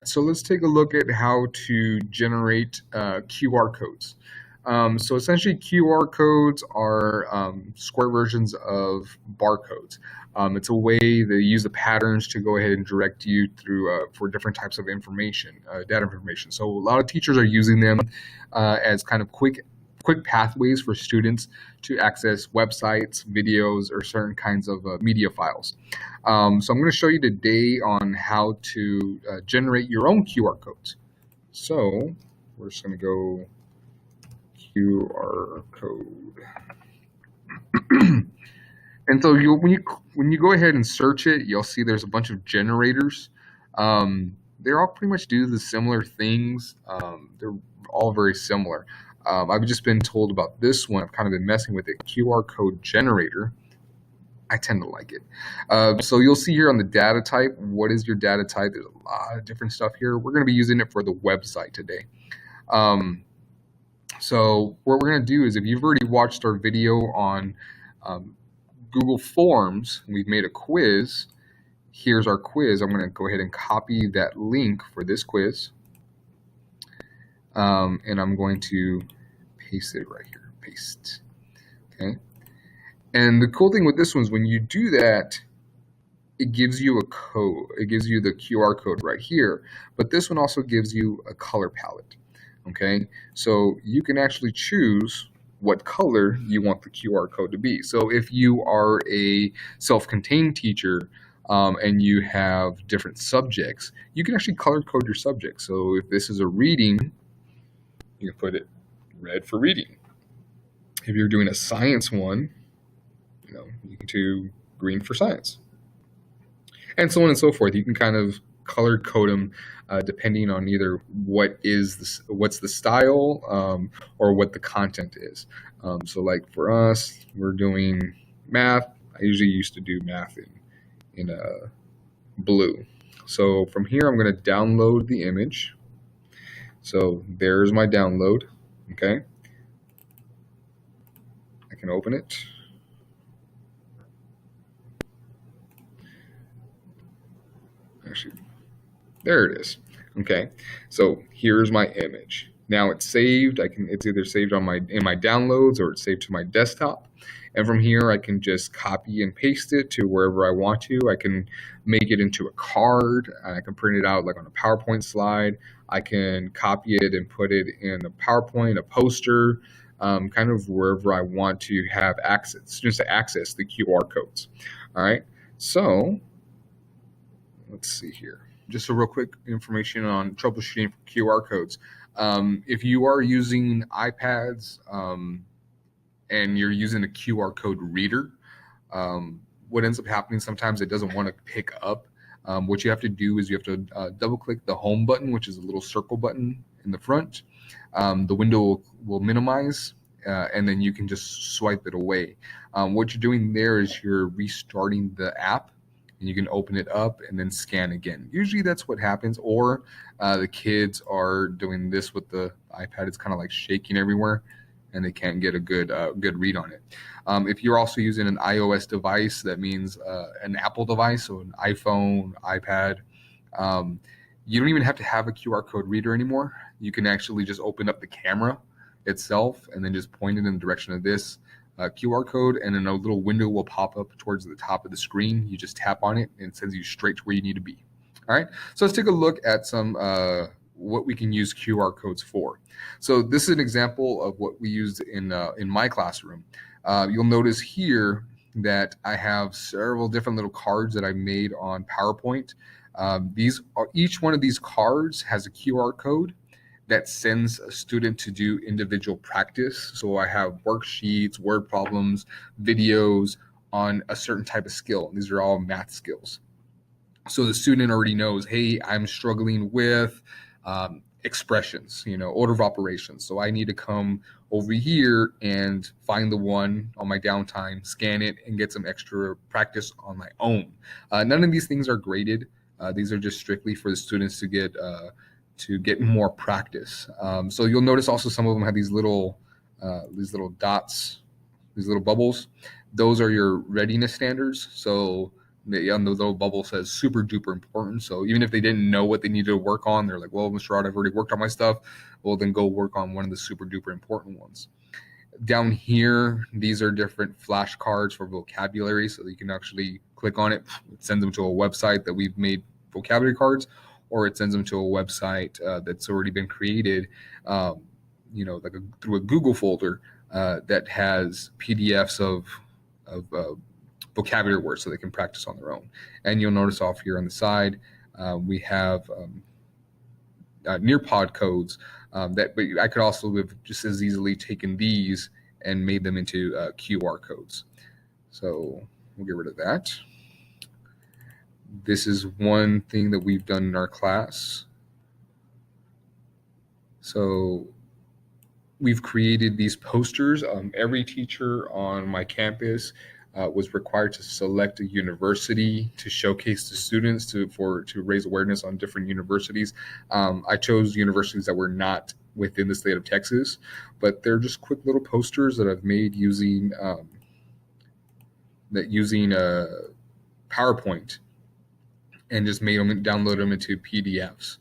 So let's take a look at how to generate QR codes. So essentially, QR codes are square versions of barcodes. It's a way they use the patterns to go ahead and direct you through for different types of information, data information. So a lot of teachers are using them as kind of quick pathways for students to access websites, videos, or certain kinds of media files. So I'm going to show you today on how to generate your own QR codes. So we're just going to go QR code. And so when you go ahead and search it, you'll see there's a bunch of generators. They all pretty much do the similar things. They're all very similar. I've just been told about this one. I've kind of been messing with it. QR code generator. I tend to like it. So you'll see here on the data type, what is your data type? There's a lot of different stuff here. We're going to be using it for the website today. So what we're going to do is, if you've already watched our video on Google Forms, we've made a quiz. Here's our quiz. I'm going to go ahead and copy that link for this quiz. And I'm going to paste it right here. Paste. Okay. And the cool thing with this one is when you do that, it gives you a code. It gives you the QR code right here. But this one also gives you a color palette. Okay. So you can actually choose what color you want the QR code to be. So if you are a self-contained teacher and you have different subjects, you can actually color code your subject. So if this is a reading, you can put it red for reading. If you're doing a science one, you can do green for science, and so on and so forth. You can kind of color code them depending on either what's the style or what the content is. So like for us, we're doing math. I usually used to do math in blue. So from here, I'm going to download the image. So there's my download. Okay, I can open it. Actually, there it is. Okay, so here's my image. Now it's saved. It's either saved in my downloads or it's saved to my desktop. And from here, I can just copy and paste it to wherever I want to. I can make it into a card. I can print it out like on a PowerPoint slide. I can copy it and put it in a PowerPoint, a poster, kind of wherever I want to have access, just to access the QR codes. All right, so let's see here. Just a real quick information on troubleshooting QR codes. If you are using iPads and you're using a QR code reader, what ends up happening sometimes it doesn't want to pick up. What you have to do is you have to double click the home button, which is a little circle button in the front. The window will minimize and then you can just swipe it away. What you're doing there is you're restarting the app. And you can open it up and then scan again. Usually that's what happens, or the kids are doing this with the iPad. It's kind of like shaking everywhere and they can't get a good read on it. If you're also using an iOS device, that means an Apple device, so an iPhone, iPad, you don't even have to have a QR code reader anymore. You can actually just open up the camera itself and then just point it in the direction of this QR code, and then a little window will pop up towards the top of the screen. You just tap on it and it sends you straight to where you need to be. All right, so let's take a look at some what we can use QR codes for. So this is an example of what we used in my classroom. You'll notice here that I have several different little cards that I made on PowerPoint. Each one of these cards has a QR code that sends a student to do individual practice. So I have worksheets, word problems, videos on a certain type of skill. These are all math skills. So the student already knows, hey, I'm struggling with expressions, order of operations. So I need to come over here and find the one on my downtime, scan it, and get some extra practice on my own. None of these things are graded. These are just strictly for the students to get more practice. So you'll notice also some of them have these little dots, these little bubbles. Those are your readiness standards. So on the little bubble says super duper important. So even if they didn't know what they needed to work on, they're like, well, Mr. Rod, I've already worked on my stuff. Well, then go work on one of the super duper important ones. Down here, these are different flashcards for vocabulary. So you can actually click on it. It sends them to a website that we've made vocabulary cards, or it sends them to a website that's already been created, like through a Google folder that has PDFs of vocabulary words so they can practice on their own. And you'll notice off here on the side, we have Nearpod codes but I could also have just as easily taken these and made them into QR codes. So we'll get rid of that. This is one thing that we've done in our class. So we've created these posters. Every teacher on my campus was required to select a university to showcase to students to raise awareness on different universities. I chose universities that were not within the state of Texas, but they're just quick little posters that I've made using PowerPoint, and just made them, download them into PDFs,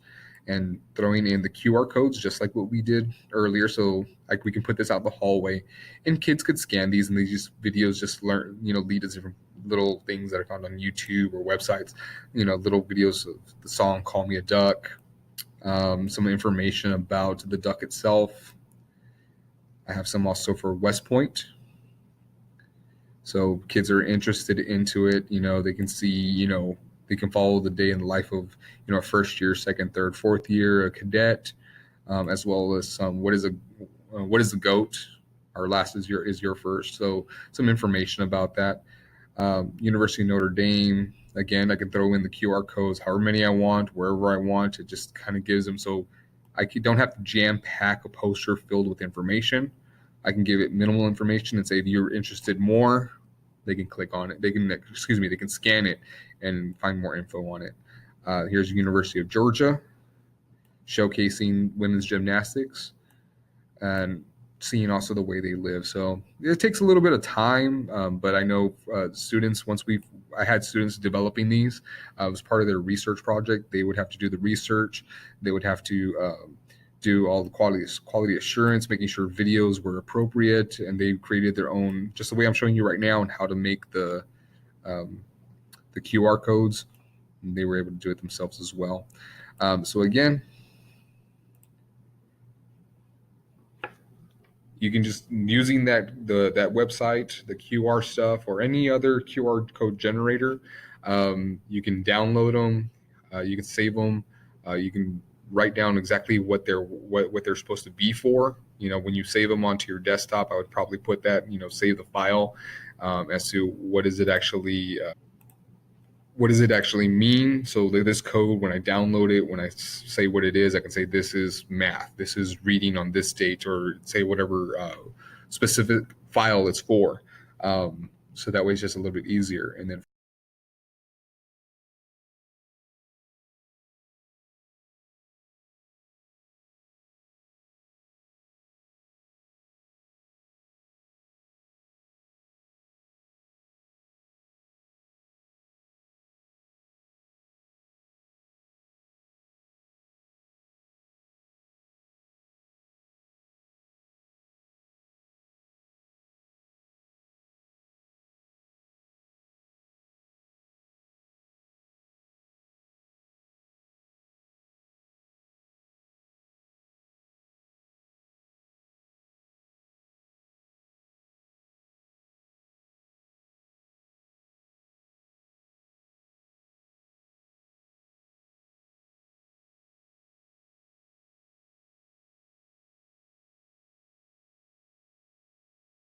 and throwing in the QR codes just like what we did earlier. So like we can put this out the hallway and kids could scan these, and these videos just lead to different little things that are found on YouTube or websites, little videos of the song Call Me a Duck, some information about the duck itself. I have some also for West Point. So kids are interested into it, they can see, they can follow the day in the life of, a first year, second, third, fourth year, a cadet, as well as what is the GOAT? Our last is your first. So some information about that. University of Notre Dame, again, I can throw in the QR codes, however many I want, wherever I want. It just kind of gives them, so I don't have to jam pack a poster filled with information. I can give it minimal information and say, if you're interested more, they can click on it. They can scan it and find more info on it. Here's University of Georgia, showcasing women's gymnastics and seeing also the way they live. So it takes a little bit of time, but I know students, I had students developing these. It was part of their research project. They would have to do the research. They would have to do all the quality assurance, making sure videos were appropriate, and they created their own, just the way I'm showing you right now, and how to make the QR codes. And they were able to do it themselves as well. So again, you can just, using that website, the QR stuff, or any other QR code generator, you can download them, you can save them, you can write down exactly what they're supposed to be for. When you save them onto your desktop, I would probably put that, save the file as to what does it actually mean. So this code, when I download it, when I say what it is, I can say this is math, this is reading on this date, or say whatever specific file it's for. So that way it's just a little bit easier. And then